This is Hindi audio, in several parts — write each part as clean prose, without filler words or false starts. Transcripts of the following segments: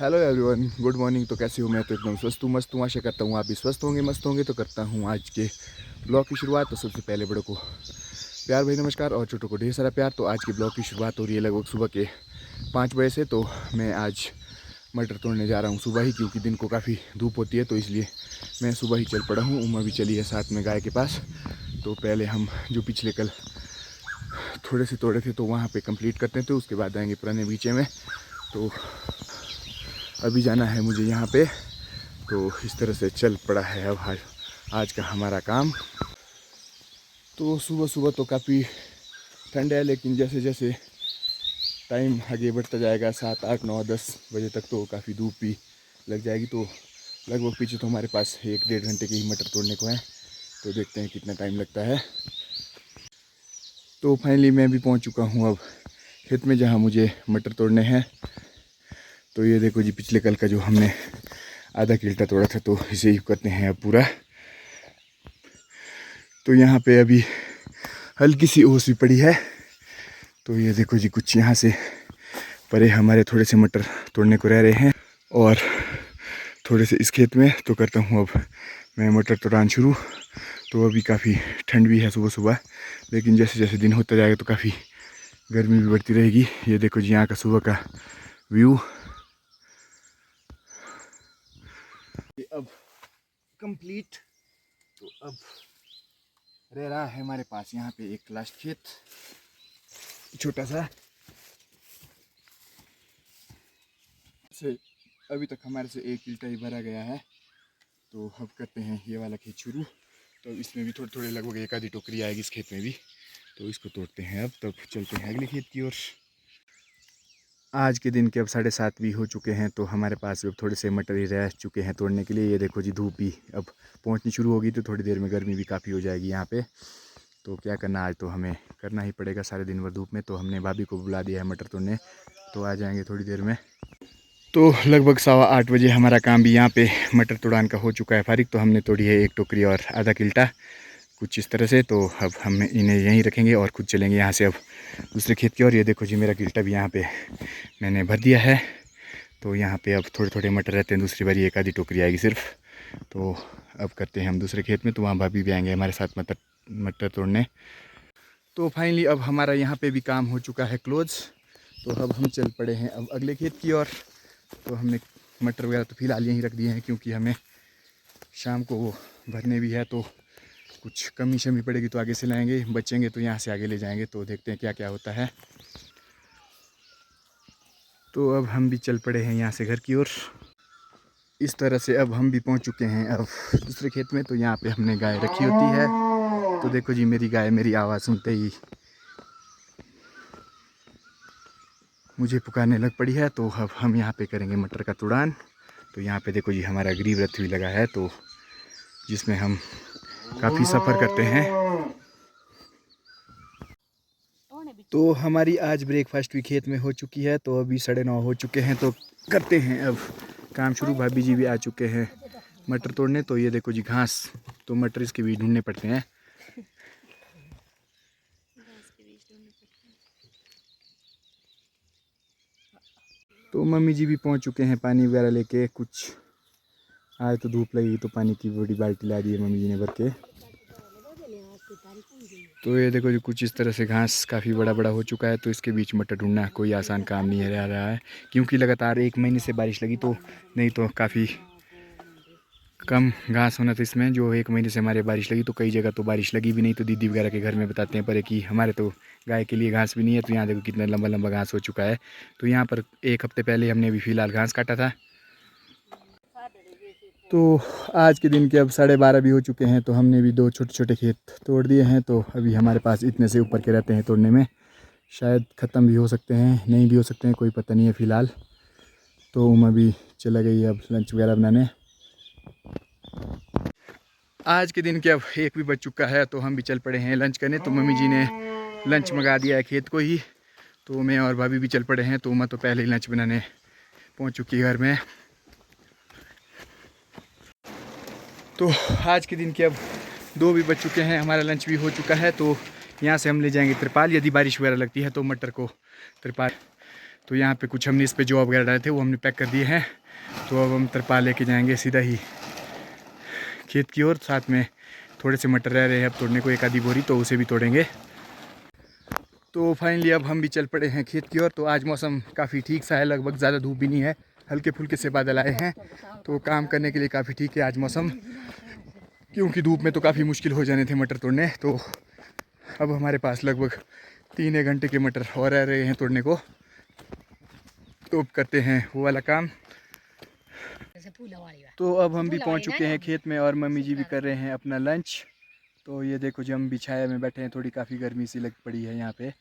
Hello everyone, good morning. तो कैसे हो? मैं तो एकदम स्वस्थ हूँ, मस्त हूँ। आशा करता हूँ आप भी स्वस्थ होंगे, मस्त होंगे। तो करता हूँ आज के ब्लॉग की शुरुआत। तो सबसे पहले बड़ों को प्यार भाई नमस्कार और छोटों को ढेर सारा प्यार। तो आज के ब्लॉग की शुरुआत हो रही है लगभग सुबह के 5 बजे से। तो मैं आज मटर तोड़ने जा रहा हूँ सुबह ही, क्योंकि दिन को काफ़ी धूप होती है, तो इसलिए मैं सुबह ही चल पड़ा हूँ। उमा भी चली है साथ में गाय के पास। तो पहले हम जो पिछले कल थोड़े से तोड़े थे तो वहाँ पे कंप्लीट करते थे, उसके बाद आएंगे पुराने बीचे में। तो अभी जाना है मुझे यहाँ पे। तो इस तरह से चल पड़ा है अब आज का हमारा काम। तो सुबह सुबह तो काफ़ी ठंड है, लेकिन जैसे जैसे टाइम आगे बढ़ता जाएगा 7, 8, 9, 10 बजे तक तो काफ़ी धूप भी लग जाएगी। तो लगभग पीछे तो हमारे पास 1-1.5 घंटे की ही मटर तोड़ने को है। तो देखते हैं कितना टाइम लगता है। तो फाइनली मैं भी पहुंच चुका हूं अब खेत में, जहां मुझे मटर तोड़ने हैं। तो ये देखो जी, पिछले कल का जो हमने आधा किल्टा तोड़ा था, तो इसे ही करते हैं अब पूरा। तो यहाँ पे अभी हल्की सी ओस भी पड़ी है। तो ये देखो जी, कुछ यहाँ से परे हमारे थोड़े से मटर तोड़ने को रह रहे हैं और थोड़े से इस खेत में। तो करता हूँ अब मैं मटर तोड़ान शुरू। तो अभी काफ़ी ठंड भी है सुबह सुबह, लेकिन जैसे जैसे दिन होता जाएगा तो काफ़ी गर्मी भी बढ़ती रहेगी। ये देखो जी, यहाँ का सुबह का व्यू। ये अब कंप्लीट। तो अब रह रहा है हमारे पास यहाँ पे एक लास्ट खेत, छोटा सा से। अभी तक हमारे से 1 किल्टा ही भरा गया है। तो अब करते हैं ये वाला खेत शुरू। तो इसमें भी थोड़े थोड़े लगभग 1 आधी टोकरी आएगी इस खेत में भी। तो इसको तोड़ते हैं अब, तब चलते हैं अगले खेत की ओर। आज के दिन के अब 7:30 भी हो चुके हैं। तो हमारे पास अब थोड़े से मटर ही रह चुके हैं तोड़ने के लिए। ये देखो जी, धूप भी अब पहुंचनी शुरू होगी, तो थोड़ी देर में गर्मी भी काफ़ी हो जाएगी यहाँ पे। तो क्या करना, आज तो हमें करना ही पड़ेगा सारे दिन भर धूप में। तो हमने भाभी को बुला दिया है मटर तोड़ने, तो आ जाएंगे थोड़ी देर में। तो लगभग 7:15 बजे हमारा काम भी यहाँ पे मटर तोड़ान का हो चुका है फारिग। तो हमने तोड़ी है 1 टोकरी और आधा किल्टा, कुछ इस तरह से। तो अब हम इन्हें यहीं रखेंगे और खुद चलेंगे यहाँ से अब दूसरे खेत की ओर। ये देखो जी, मेरा किल्टा भी यहाँ पे मैंने भर दिया है। तो यहाँ पे अब थोड़े थोड़े मटर रहते हैं, दूसरी बारी 1 आधी टोकरी आएगी सिर्फ। तो अब करते हैं हम दूसरे खेत में। तो वहाँ भाभी भी आएंगे हमारे साथ मटर तोड़ने। तो फाइनली अब हमारा यहाँ पे भी काम हो चुका है क्लोज। तो अब हम चल पड़े हैं अब अगले खेत की ओर। तो हमने मटर वगैरह तो फिलहाल यहीं रख दिए हैं, क्योंकि हमें शाम को वो भरने भी है। तो कुछ कमी शमी पड़ेगी तो आगे से लाएंगे, बचेंगे तो यहाँ से आगे ले जाएंगे। तो देखते हैं क्या क्या होता है। तो अब हम भी चल पड़े हैं यहाँ से घर की ओर। इस तरह से अब हम भी पहुँच चुके हैं अब दूसरे खेत में। तो यहाँ पे हमने गाय रखी होती है। तो देखो जी, मेरी गाय मेरी आवाज़ सुनते ही मुझे पुकारने लग पड़ी है। तो अब हम यहाँ पे करेंगे मटर का तुड़ान। तो यहाँ पे देखो जी, हमारा गरीब रथ भी लगा है, तो जिसमें हम काफ़ी सफ़र करते हैं। तो हमारी आज ब्रेकफास्ट भी खेत में हो चुकी है। तो अभी 9:30 हो चुके हैं। तो करते हैं अब काम शुरू। भाभी जी भी आ चुके हैं मटर तोड़ने। तो ये देखो जी, घास तो मटर इसके बीज ढूंढने पड़ते हैं। तो मम्मी जी भी पहुंच चुके हैं पानी वगैरह लेके। कुछ आज तो धूप लगी तो पानी की बड़ी बाल्टी ला दी है मम्मी जी ने भर के। तो ये देखो जी, कुछ इस तरह से घास काफ़ी बड़ा बड़ा हो चुका है। तो इसके बीच मटर ढूंढना कोई आसान काम नहीं रह रहा है, क्योंकि लगातार 1 महीने से बारिश लगी। तो नहीं तो काफ़ी कम घास होना था इसमें। जो 1 महीने से हमारे बारिश लगी, तो कई जगह तो बारिश लगी भी नहीं। तो दीदी वगैरह के घर में बताते हैं पर कि हमारे तो गाय के लिए घास भी नहीं है। तो यहाँ देखो कितना लंबा लंबा घास हो चुका है। तो यहाँ पर 1 हफ्ते पहले हमने अभी फ़िलहाल घास काटा था। तो आज के दिन के अब 12:30 भी हो चुके हैं। तो हमने भी 2 छोटे छोटे खेत तोड़ दिए हैं। तो अभी हमारे पास इतने से ऊपर के रहते हैं तोड़ने में। शायद ख़त्म भी हो सकते हैं, नहीं भी हो सकते हैं, कोई पता नहीं है फ़िलहाल। तो उमा भी चला गई है अब लंच वगैरह बनाने। आज के दिन के अब 1 भी बज चुका है। तो हम भी चल पड़े हैं लंच करने। तो मम्मी जी ने लंच मंगा दिया है खेत को ही। तो मैं और भाभी भी चल पड़े हैं। तो उमा तो पहले ही लंच बनाने पहुंच चुकी है घर में। तो आज के दिन के अब 2 भी बज चुके हैं, हमारा लंच भी हो चुका है। तो यहाँ से हम ले जाएंगे तिरपाल। यदि बारिश वगैरह लगती है तो मटर को तिरपाल तो यहाँ पे कुछ हमने इस पे जॉब वगैरह डाले थे वो हमने पैक कर दिए हैं। तो अब हम तरपाल लेके जाएंगे सीधा ही खेत की ओर। साथ में थोड़े से मटर रह रहे हैं अब तोड़ने को, एक आधी बोरी, तो उसे भी तोड़ेंगे। तो फाइनली अब हम भी चल पड़े हैं खेत की ओर। तो आज मौसम काफ़ी ठीक सा है, लगभग ज़्यादा धूप भी नहीं है, हल्के फुल्के से बादल आए हैं। तो काम करने के लिए काफ़ी ठीक है आज मौसम, क्योंकि धूप में तो काफ़ी मुश्किल हो जाने थे मटर तोड़ने। तो अब हमारे पास लगभग 3 घंटे के मटर और रह रहे हैं तोड़ने को। तो अब करते हैं वो वाला काम। तो अब हम भी पहुंच चुके हैं खेत में और मम्मी जी भी कर रहे हैं अपना लंच। तो ये देखो जी हम भी छाया में बैठे हैं, थोड़ी काफ़ी गर्मी सी लग पड़ी है यहाँ पे।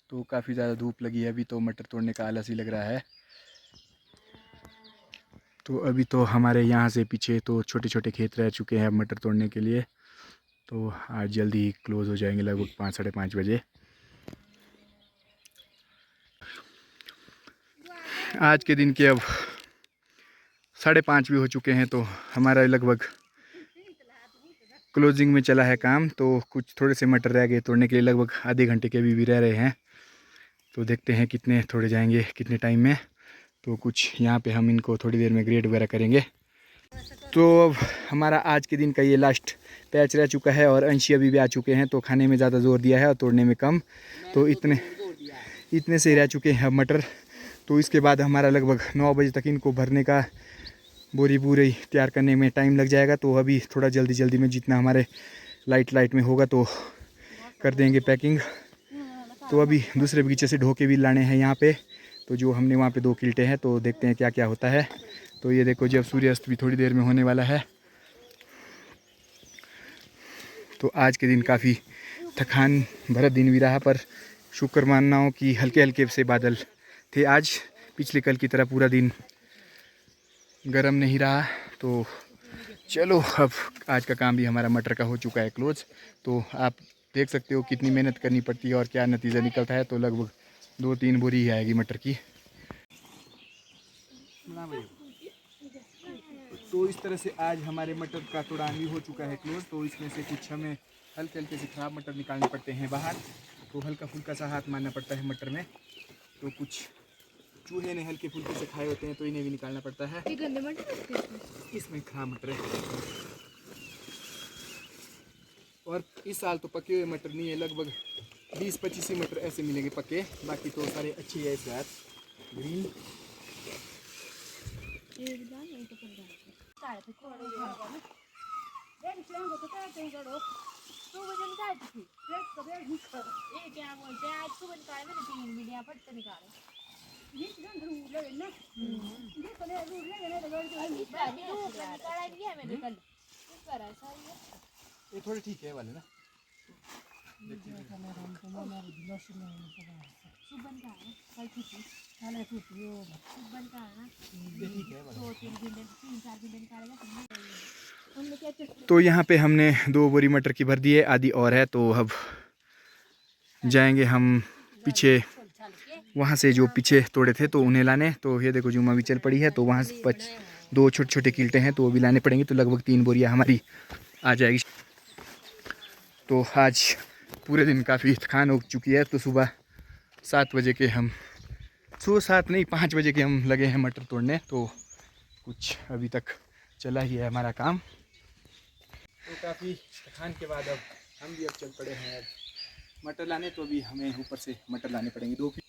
तो काफ़ी ज़्यादा धूप लगी है अभी, तो मटर तोड़ने का आलस ही लग रहा है। तो अभी तो हमारे यहाँ से पीछे तो छोटे छोटे खेत रह चुके हैं मटर तोड़ने के लिए। तो आज जल्दी ही क्लोज़ हो जाएंगे, लगभग 5 साढ़े 5 बजे। आज के दिन के अब 5:30 भी हो चुके हैं। तो हमारा लगभग क्लोजिंग में चला है काम। तो कुछ थोड़े से मटर रह गए तोड़ने के लिए, लगभग आधे घंटे के अभी भी रह रहे हैं। तो देखते हैं कितने थोड़े जाएंगे कितने टाइम में। तो कुछ यहाँ पे हम इनको थोड़ी देर में ग्रेड वगैरह करेंगे। तो अब हमारा आज के दिन का ये लास्ट पैच रह चुका है और अंशी अभी भी आ चुके हैं। तो खाने में ज़्यादा जोर दिया है और तोड़ने में कम। तो इतने से रह चुके हैं अब मटर। तो इसके बाद हमारा लगभग 9 बजे तक इनको भरने का, बोरी पूरी तैयार करने में टाइम लग जाएगा। तो अभी थोड़ा जल्दी में जितना हमारे लाइट में होगा तो कर देंगे पैकिंग। तो अभी दूसरे बगीचे से ढोके भी लाने हैं यहाँ पे। तो जो हमने वहाँ पे 2 किल्टे हैं, तो देखते हैं क्या क्या होता है। तो ये देखो जब सूर्यास्त भी थोड़ी देर में होने वाला है। तो आज के दिन काफ़ी थकान भरा दिन भी रहा, पर शुक्र मानना हो कि हल्के हल्के से बादल थे आज। पिछले कल की तरह पूरा दिन गर्म नहीं रहा। तो चलो अब आज का काम भी हमारा मटर का हो चुका है क्लोज। तो आप देख सकते हो कितनी मेहनत करनी पड़ती है और क्या नतीजा निकलता है। तो लगभग 2-3 बोरी ही आएगी मटर की। तो इस तरह से आज हमारे मटर का तोड़ान भी हो चुका है क्लोज। तो इसमें से कुछ हमें हल्के हल्के से ख़राब मटर निकालने पड़ते हैं बाहर। तो हल्का फुल्का सा हाथ मारना पड़ता है मटर में। तो कुछ चूहे ने हल्के फुल्के से खाए होते हैं, तो इन्हें भी निकालना पड़ता है। इसमें खराब मटर है। और इस साल तो पके हुए मटर नहीं है, लगभग 20-25 ही मटर ऐसे मिलेंगे पके। बाकी तो सारे अच्छे है इस बार ग्रीन। ये थोड़े ठीक है वाले ना। तो यहाँ पे हमने 2 बोरी मटर की भर दी है, आधी और है। तो अब जाएंगे हम पीछे, वहाँ से जो पीछे तोड़े थे तो उन्हें लाने। तो ये देखो जुम्मा भी चल पड़ी है। तो वहाँ से 2 छोटे छोटे कील्टे हैं, तो वो भी लाने पड़ेंगे। तो लगभग 3 बोरियाँ हमारी आ जाएगी। तो आज पूरे दिन काफ़ी थकान हो चुकी है। तो सुबह 7 बजे के हम, सुबह 7 नहीं 5 बजे के हम लगे हैं मटर तोड़ने। तो कुछ अभी तक चला ही है हमारा काम। तो काफ़ी थकान के बाद अब हम भी चल पड़े हैं अब मटर लाने। तो अभी हमें ऊपर से मटर लाने पड़ेंगे 2 की।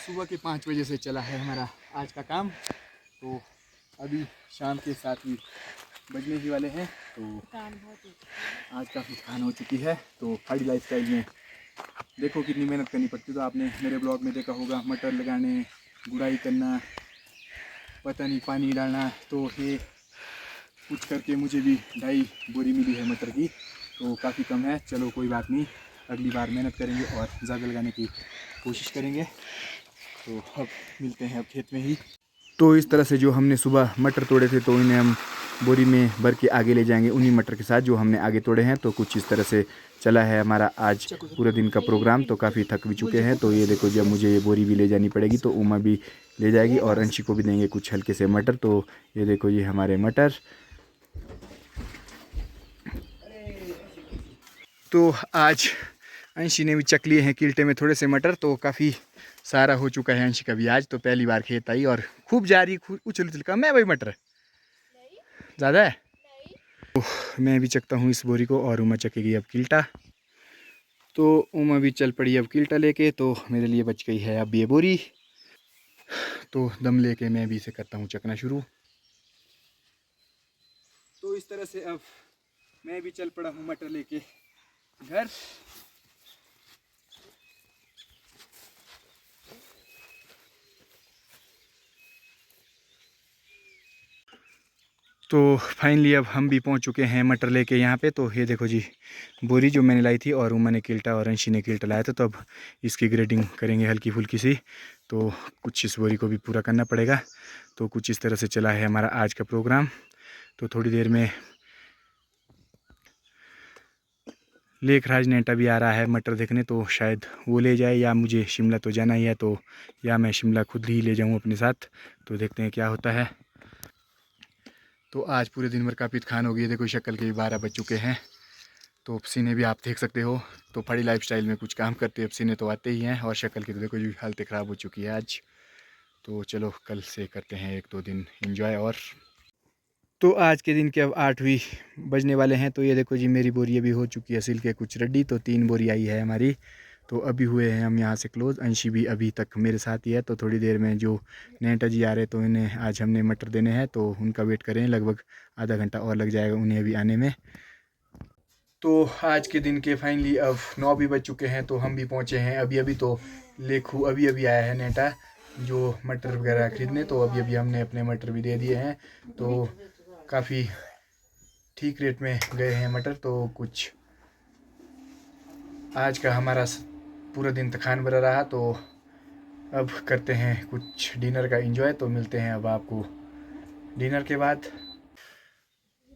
सुबह के 5 बजे से चला है हमारा आज का काम। तो अभी शाम के 7 भी बजने ही वाले हैं। तो आज काफ़ी थकान हो चुकी है। तो पहाड़ी लाइफस्टाइल में देखो कितनी मेहनत करनी पड़ती है। तो आपने मेरे ब्लॉग में देखा होगा, मटर लगाने, गुड़ाई करना, पता नहीं पानी डालना। तो ये कुछ करके मुझे भी 2.5 बोरी मिली है मटर की। तो काफ़ी कम है, चलो कोई बात नहीं, अगली बार मेहनत करेंगे और ज़्यादा लगाने की कोशिश करेंगे। तो अब मिलते हैं अब खेत में ही। तो इस तरह से जो हमने सुबह मटर तोड़े थे, तो इन्हें हम बोरी में भर के आगे ले जाएंगे उन्हीं मटर के साथ जो हमने आगे तोड़े हैं। तो कुछ इस तरह से चला है हमारा आज पूरे दिन का प्रोग्राम। तो काफ़ी थक भी चुके हैं। तो ये देखो जब मुझे ये बोरी भी ले जानी पड़ेगी, तो उमा भी ले जाएगी और अंशी को भी देंगे कुछ हल्के से मटर। तो ये देखो ये हमारे मटर। तो आज अंशी ने भी चक लिए हैं कील्टे में थोड़े से मटर। तो काफ़ी सारा हो चुका है अंश का भी आज, तो पहली बार खेत आई और खूब जा रही, उछल उछल कम है भाई मटर ज़्यादा है। तो मैं भी चकता हूँ इस बोरी को और उमा चकेगी अब किल्टा। तो उमा भी चल पड़ी अब किल्टा लेके, तो मेरे लिए बच गई है अब ये बोरी। तो दम लेके मैं भी इसे करता हूँ चकना शुरू। तो इस तरह से अब मैं भी चल पड़ा हूँ मटर लेके घर। तो फाइनली अब हम भी पहुंच चुके हैं मटर लेके यहाँ पे। तो ये देखो जी बोरी जो मैंने लाई थी, और उमा ने किल्टा और अंशी ने किल्टा लाया था। तो अब इसकी ग्रेडिंग करेंगे हल्की फुल्की सी, तो कुछ इस बोरी को भी पूरा करना पड़ेगा। तो कुछ इस तरह से चला है हमारा आज का प्रोग्राम। तो थोड़ी देर में लेखराज नेटा भी आ रहा है मटर देखने, तो शायद वो ले जाए, या मुझे शिमला तो जाना ही है, तो या मैं शिमला खुद ही ले जाऊँ अपने साथ। तो देखते हैं क्या होता है। तो आज पूरे दिन भर काफ़ी थकान हो गई है, देखो शक्ल के 12 बज चुके हैं। तो पसीने भी आप देख सकते हो। तो पहाड़ी लाइफस्टाइल में कुछ काम करते हैं पसीने तो आते ही हैं, और शक्ल की तो देखो जी हालत ख़राब हो चुकी है आज। तो चलो कल से करते हैं 1-2 दिन एंजॉय। और तो आज के दिन के अब 8 बजने वाले हैं। तो ये देखो जी मेरी बोरी अभी हो चुकी है सिल के कुछ रेडी। तो 3 बोरी आई है हमारी। तो अभी हुए हैं हम यहाँ से क्लोज। अंशी भी अभी तक मेरे साथ ही है। तो थोड़ी देर में जो नेटा जी आ रहे, तो इन्हें आज हमने मटर देने हैं, तो उनका वेट करें। लगभग आधा घंटा और लग जाएगा उन्हें अभी आने में। तो आज के दिन के फाइनली अब 9 भी बज चुके हैं। तो हम भी पहुँचे हैं अभी अभी। तो लेखू अभी अभी आया है नेटा जो मटर वगैरह खरीदने। तो अभी अभी हमने अपने मटर भी दे दिए हैं। तो काफ़ी ठीक रेट में गए हैं मटर। तो कुछ आज का हमारा पूरा दिन थकान भरा रहा। तो अब करते हैं कुछ डिनर का एंजॉय। तो मिलते हैं अब आपको डिनर के बाद।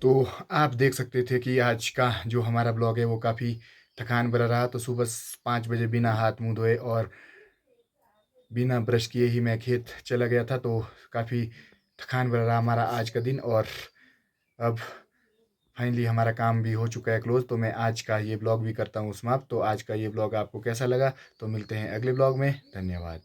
तो आप देख सकते थे कि आज का जो हमारा ब्लॉग है वो काफ़ी थकान भरा रहा। तो सुबह 5 बजे बिना हाथ मुंह धोए और बिना ब्रश किए ही मैं खेत चला गया था। तो काफ़ी थकान भरा रहा हमारा आज का दिन। और अब फाइनली हमारा काम भी हो चुका है क्लोज। तो मैं आज का ये ब्लॉग भी करता हूँ समाप्त। तो आज का ये ब्लॉग आपको कैसा लगा, तो मिलते हैं अगले ब्लॉग में। धन्यवाद।